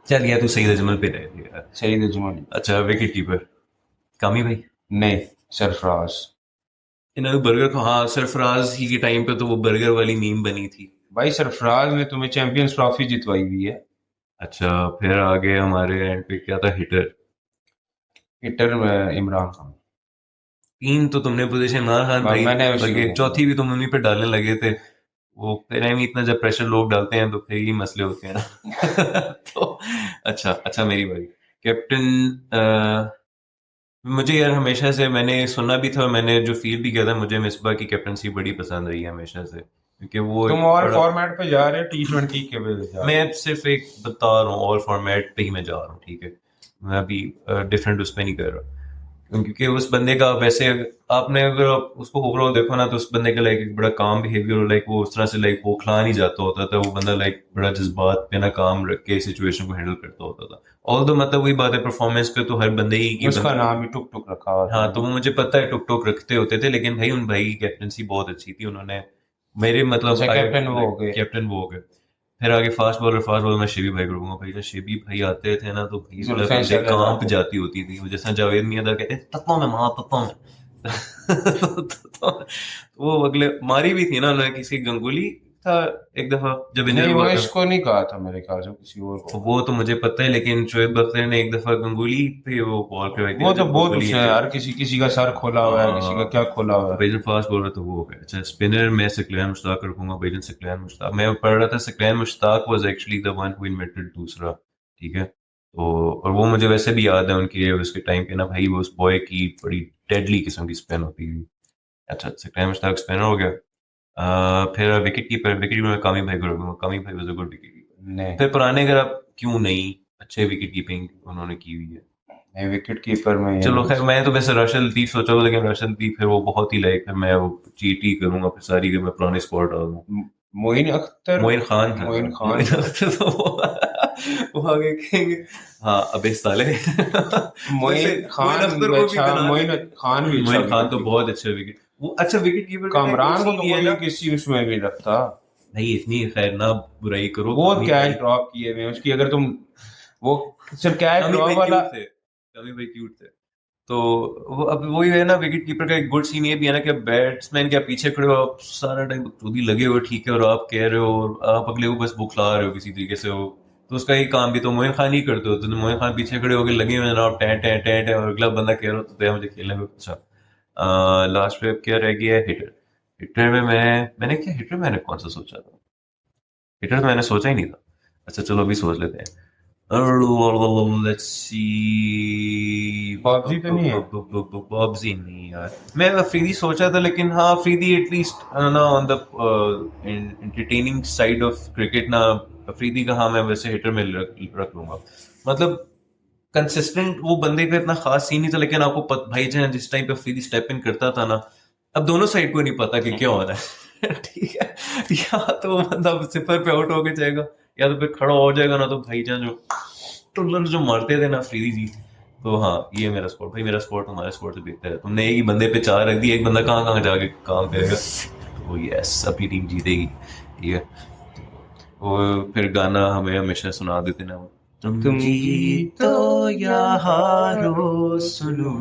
चल यार तू सईद अजमल पे रह गया यार। सईद अजमल। अच्छा विकेट कीपर कामी भाई। नहीं, सरफराज। इन्होंने बर्गर को, हाँ सरफराज ही के टाइम पे तो वो बर्गर वाली मीम बनी थी। भाई सरफराज ने तुम्हें चैंपियंस ट्रॉफी जितवाई हुई है। अच्छा फिर आगे हमारे एंड पे क्या था, हिटर। हिटर में इमरान खान। तीन तो तुमने पोजीशन इमरान खान भाई, मैंने उसी को बाकी बोला। चौथी भी तुम उन्हीं पे डालने लगे थे। वो फिर एम इतना जब प्रेशर लोग डालते हैं तो फिर ही मसले होते हैं ना। तो अच्छा अच्छा मेरी बारी। कैप्टन मुझे यार हमेशा से मैंने सुना भी था और मैंने जो फील भी किया था, मुझे मिसबा की कैप्टनसी बड़ी पसंद रही है हमेशा से, क्योंकि वो तुम एक और बड़ा। फॉर्मेट पे जा रहे हो, T20 के पे जा रहे मैं सिर्फ एक बता रहा हूँ, और फॉर्मेट पे ही मैं जा रहा हूँ, ठीक है। मैं अभी डिफरेंट उस पर नहीं कर रहा, क्योंकि उस बंदे का वैसे आपने अगर आप उसको ओवरऑल देखो ना, तो उस बंदे का लाइक एक बड़ा काम बिहेवियर, लाइक वो उस तरह से लाइक वो खिला नहीं जाता होता था, वो बंदा लाइक बड़ा जज्बात पे ना काम रख के सिचुएशन को हैंडल करता होता था। ऑल दो मतलब वही बात है, परफॉर्मेंस पे तो हर बंदे ही हो। की उसका बंदा। नाम ही टुक टुक रखा हुआ था हाँ तो ना। वो मुझे पता है टुक टुक रखते होते थे, लेकिन भाई उन भाई की कैप्टनसी बहुत अच्छी थी, उन्होंने मेरे मतलब अच्छा कैप्टन वो हो गए। कैप्टन वो हो गए। फिर आगे फास्ट बॉलर मैं शेबी भाई करूंगा भाई, जब शेबी भाई आते थे ना तो भाई मतलब जुल्फें बंदे सर कांप आते थे। जाती होती थी, वो जैसा जावेद मियां था कहते तत्वों में माँ तत्वों में। तो वो अगले मारी भी थी ना उन्होंने, किसी गंगुली था एक दफा जब इंजर नहीं हुआ वो था। इसको नहीं कहा था मेरे ख्याल से, किसी और को। वो तो मुझे पता है, लेकिन शोएब अख्तर ने एक दफा गंगुली पे वो बॉल करवाई थी वो ना, तो जब बहुत गंगुली उसने इंजर। यार किसी किसी का सर खोला हुआ है, किसी का हाँ क्या खोला हुआ तो है। बेजन फास्ट बॉलर तो वो हो गया। अच्छा स्पिनर में सकलैन मुश्ताक रखूंगा, बेजन सकलैन मुश्ताक। मैं पढ़ रहा था Saqlain Mushtaq was actually the one who invented दूसरा, ठीक है। तो और वो मुझे वैसे भी याद है उनकी उसके टाइम पे ना भाई, वो उस बॉय की बड़ी डेडली किस्म की स्पिन होती थी। अच्छा सकलैन मुश्ताक स्पिनर हो गया। फिर विकेट कीपर में कामी भाई को रखूंगा, कामी भाई was a good wicket keeper. नहीं फिर पुराने अगर आप क्यों नहीं, अच्छे विकेट कीपिंग उन्होंने की हुई है। नहीं, विकेट कीपर में ये चलो नहीं। खैर मैं तो वैसे राशिद लतीफ सोचा था, लेकिन राशिद लतीफ फिर वो बहुत ही लाइक, फिर मैं वो चीट ही करूंगा, फिर सारी के मैं पुराने स्क्वाड डाल दूँ। मोइन अख्तर। मोइन खान था ना, मोइन खान मोइन था। अख्तर तो वो आगे कहेंगे हाँ अबे साले। वैसे मोइन मोइन खान अख्तर भी को भी अच्छा, बना मोइन देते। खान भी अच्छा मोइन खान विकेट तो कीपर। बहुत अच्छा विकेट, वो अच्छा विकेट कीपर का ना एक वो कामरान को सीन तो ये है कोई ना। किसी उसमें भी रखता। भाई इतनी खैर ना बुराई करो, बहुत कामी कैच भाई। ड्रॉप किए हुए हैं उसकी, अगर तुम वो सिर्फ कैच कामी ड्रॉप भाई वाला। क्यूट थे, कामी भाई क्यूट थे। तो वो अब वही है ना, विकेट कीपर का एक गुड सीन ये भी है ना कि बैट्समैन के आप पीछे खड़े हो, आप सारा टाइम बकचोदी लगे हो, ठीक है, और आप कह रहे हो और आप अगले को बस बुखला रहे हो किसी तरीके से हो। तो उसका ही काम भी तो मोइन खान ही करते हो, तो मोइन खान पीछे खड़े होकर लगे हुए हैं ना, आप टैं टैं टैं टैं, और अगला बंदा कह रहा हो तो मुझे खेलने में अच्छा। लास्ट पे अब क्या रह गया है, हिटर। हिटर में मैंने क्या, हिटर मैंने कौन सा सोचा था, हिटर तो मैंने सोचा ही नहीं था। अच्छा चलो अभी सोच लेते हैं। Let's see. बाबजी तो नहीं है। बॉब्जी नहीं यार, मैं अफरीदी सोचा था, लेकिन हाँ अफरीदी एटलीस्ट ना on the entertaining side of cricket ना, अफरीदी का हाँ मैं वैसे हिटर में रख लूंगा। मतलब कंसिस्टेंट वो बंदे का इतना खास सीन नहीं था, लेकिन आपको भाई जान जिस टाइम पे अफरीदी स्टेप इन करता था ना, अब दोनों साइड को नहीं पता कि क्या हो रहा है। ठीक है, या तो वो बंदा सिफर पे आउट होके जाएगा, या तो फिर खड़ा हो जाएगा ना, तो भाईजान जो टुल्लर जो मारते थे ना अफरीदी जी। तो हाँ ये मेरा स्पोर्ट भाई, मेरा स्पोर्ट तुम्हारे स्पोर्ट से बेहतर है। तुमने एक ही बंदे पे चार रख दिया, एक बंदा कहाँ कहाँ जाके काम करेगा। तो यस अपनी टीम जीतेगी, ठीक है। और फिर गाना हमें हमेशा सुना देते ना, तुम तुम जीतो या हारो सुनो,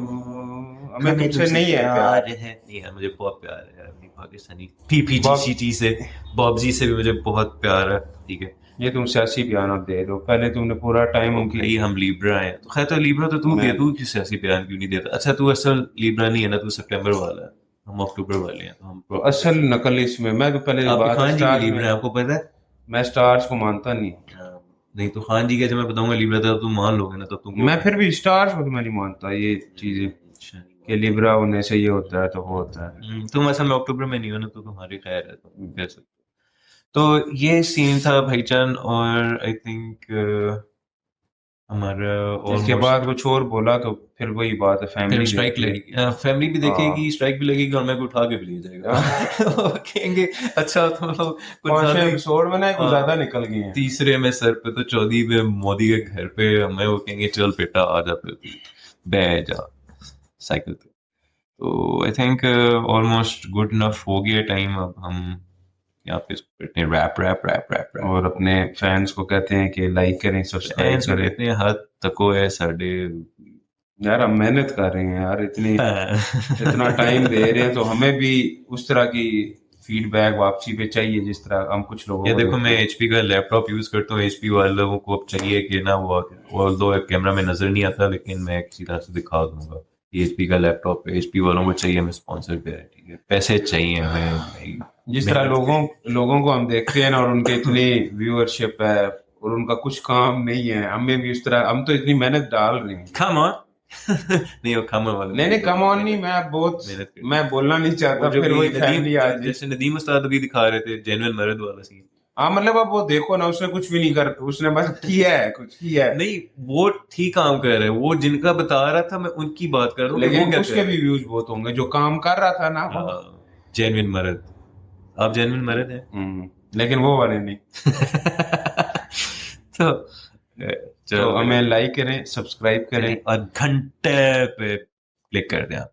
हमें तुमसे नहीं है प्यार। नहीं यार, मुझे बहुत प्यार है यार अपनी पाकिस्तानी पीपीजीसीटी से, बॉबजी से भी मुझे बहुत प्यार है। ठीक है, ये तुम सियासी बयान दे दो, पहले तुमने पूरा टाइम उनकी। भाई हम लीब्रा हैं तो खैर, तो लीब्रा तो तू दे, तू क्यों सियासी बयान क्यों नहीं देता? अच्छा तू असल लीब्रा नहीं है ना, तू सितंबर वाला है, हम अक्टूबर वाले हैं, तो हम असल नकल इसमें। मैं तो पहले आपके बात खान जी स्टार्स की लीब्रा में, है, आपको पता है? मैं स्टार्स को मानता नहीं। नहीं तो खान जी का जब मैं बताऊंगा लीब्रा था, तुम मान लोगे ना, तो तुमको मैं फिर भी स्टार्स को तो मैं नहीं मानता ये चीजें अच्छा नहीं कि लिब्रा होने से ये होता है तो वो होता है। तुम असल में अक्टूबर में नहीं हो ना, तो तुम्हारी खैर है, तो कह सकते हो। तो ये सीन था भाईजान, और आई थिंक हमारा इसके ऑलमोस्ट बाद कुछ और बोला तो फिर वही बात है, फिर फैमिली स्ट्राइक देखती है। लगेगी, फैमिली भी देखेगी, स्ट्राइक भी लगेगी, और मैं को उठा के भी ले जाएगा। वो कहेंगे अच्छा तुम लोग कुछ पांचवें ज्यादा एपिसोड में ना कुछ हाँ, ज्यादा निकल गई हैं। तीसरे में सर पे, तो चौथी में मोदी के घर पे हमें वो कहेंगे चल बेटा आ जा, फिर बैठ जा साइकिल पे। तो I think almost good enough हो गया टाइम, अब हम यहाँ पे इतने rap rap rap rap rap और अपने फैंस को कहते हैं कि लाइक करें, सब्सक्राइब करें। इतने हद तक है साढ़े यार हम मेहनत कर रहे हैं यार, इतना टाइम दे रहे हैं, तो हमें भी उस तरह की फीडबैक वापसी पे चाहिए जिस तरह हम कुछ लोगों ये को देखो, देते मैं हैं। एचपी का लैपटॉप यूज करता हूँ, एचपी वालों को अब चाहिए कि ना वो दो कैमरा में नजर नहीं आता, लेकिन मैं किसी तरह से दिखा दूंगा ये एचपी का लैपटॉप है, एचपी वालों को चाहिए, हमें स्पॉन्सर पे है, ठीक है, पैसे चाहिए हमें भाई। जिस तरह लोगों को हम देखते हैं ना, और उनके इतनी व्यूअरशिप है और उनका कुछ काम नहीं है, हमें भी उस तरह, हम तो इतनी मेहनत डाल रहे हैं। कम ऑन नहीं, वो कम ऑन वाले नहीं कम ऑन नहीं, मैं बोलना नहीं चाहता, फिर वही फैमिली आ जाए। जैसे नदीम उस्ताद भी दिखा रहे थे, जेन्युइन मर्द वाला सीन। हाँ मतलब अब वो देखो ना, उसने कुछ भी नहीं कर, उसने बस किया है, कुछ किया है। नहीं वो ठीक काम कर रहे हैं, वो जिनका बता रहा था मैं उनकी बात कर रहा हूँ, लेकिन उसके भी व्यूज बहुत होंगे जो काम कर रहा था ना वो। जेन्युइन मर्द, आप जेन्युइन मर्द हैं। लेकिन वो वाले नहीं। तो तो हमें लाइक करें, सब्सक्राइब करें और घंटे पे क्लिक कर दें आप।